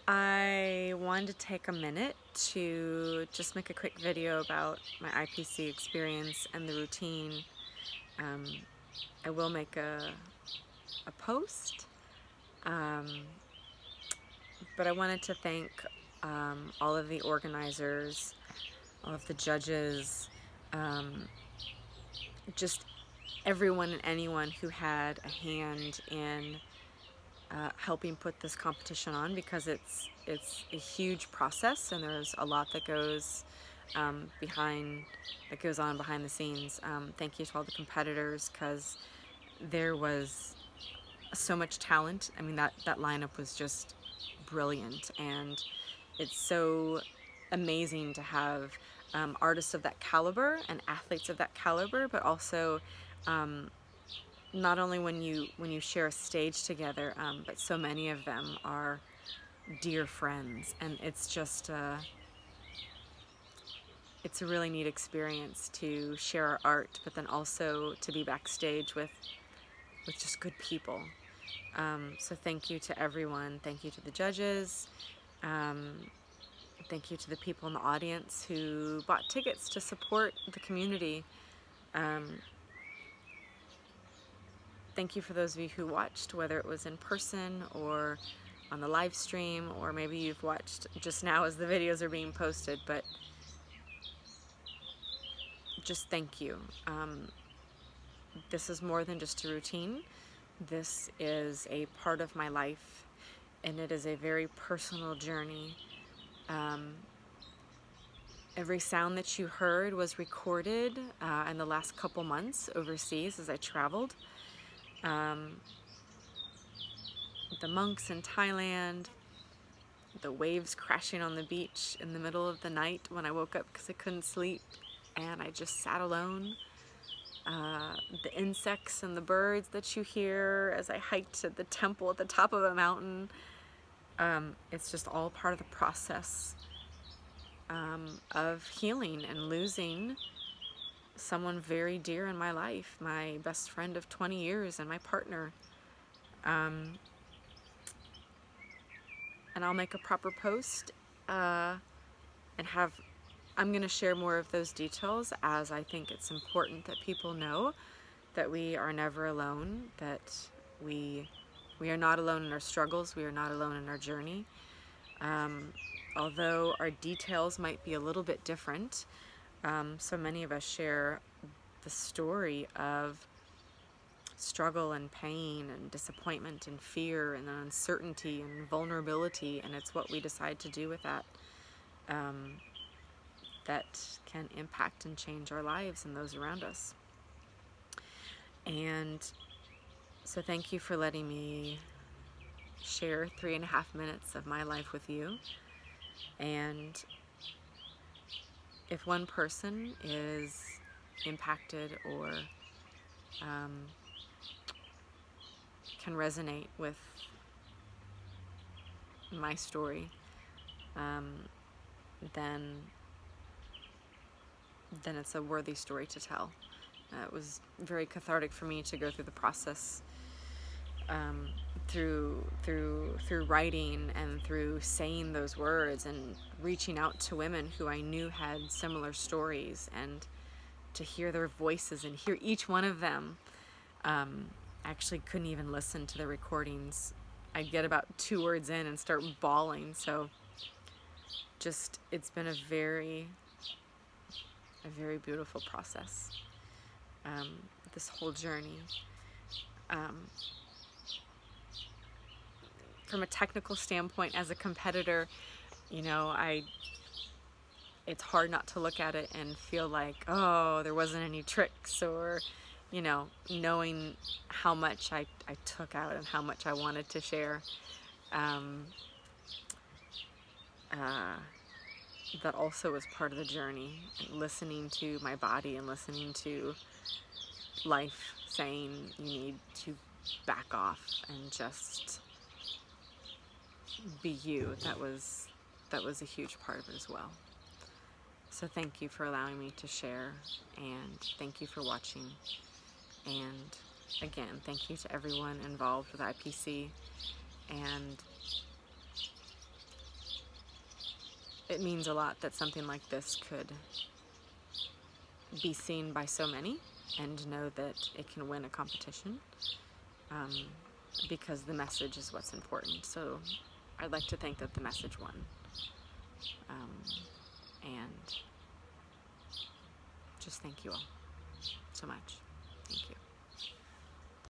I wanted to take a minute to just make a quick video about my IPC experience and the routine. I will make a post, but I wanted to thank all of the organizers, all of the judges, just everyone and anyone who had a hand in helping put this competition on, because it's a huge process and there's a lot that goes on behind the scenes. Thank you to all the competitors, because there was so much talent. I mean, that lineup was just brilliant, and it's so amazing to have artists of that caliber and athletes of that caliber, but also not only when you share a stage together, but so many of them are dear friends, and it's just it's a really neat experience to share our art, but then also to be backstage with just good people. So thank you to everyone. Thank you to the judges. Thank you to the people in the audience who bought tickets to support the community. Thank you for those of you who watched, whether it was in person or on the live stream, or maybe you've watched just now as the videos are being posted, but just thank you. This is more than just a routine. This is a part of my life, and it is a very personal journey. Every sound that you heard was recorded in the last couple months overseas as I traveled. The monks in Thailand, the waves crashing on the beach in the middle of the night when I woke up because I couldn't sleep and I just sat alone. The insects and the birds that you hear as I hiked to the temple at the top of a mountain. It's just all part of the process of healing and losing someone very dear in my life, my best friend of 20 years and my partner. And I'll make a proper post and I'm going to share more of those details, as I think it's important that people know that we are never alone, that we are not alone in our struggles, we are not alone in our journey. Although our details might be a little bit different, so many of us share the story of struggle and pain and disappointment and fear and uncertainty and vulnerability, and it's what we decide to do with that that can impact and change our lives and those around us. And so thank you for letting me share 3.5 minutes of my life with you. And if one person is impacted or can resonate with my story, then it's a worthy story to tell. It was very cathartic for me to go through the process, through writing and through saying those words and reaching out to women who I knew had similar stories, and to hear their voices and hear each one of them. I actually couldn't even listen to the recordings. I'd get about 2 words in and start bawling. So just, it's been a very beautiful process, this whole journey. From a technical standpoint, as a competitor, you know, it's hard not to look at it and feel like, oh, there wasn't any tricks, or, you know, knowing how much I took out and how much I wanted to share. That also was part of the journey, listening to my body and listening to life saying you need to back off and just be you. That was a huge part of it as well. So thank you for allowing me to share, and thank you for watching, and again, thank you to everyone involved with IPC, and it means a lot that something like this could be seen by so many and know that it can win a competition, because the message is what's important. So I'd like to think that the message won, and just thank you all so much. Thank you.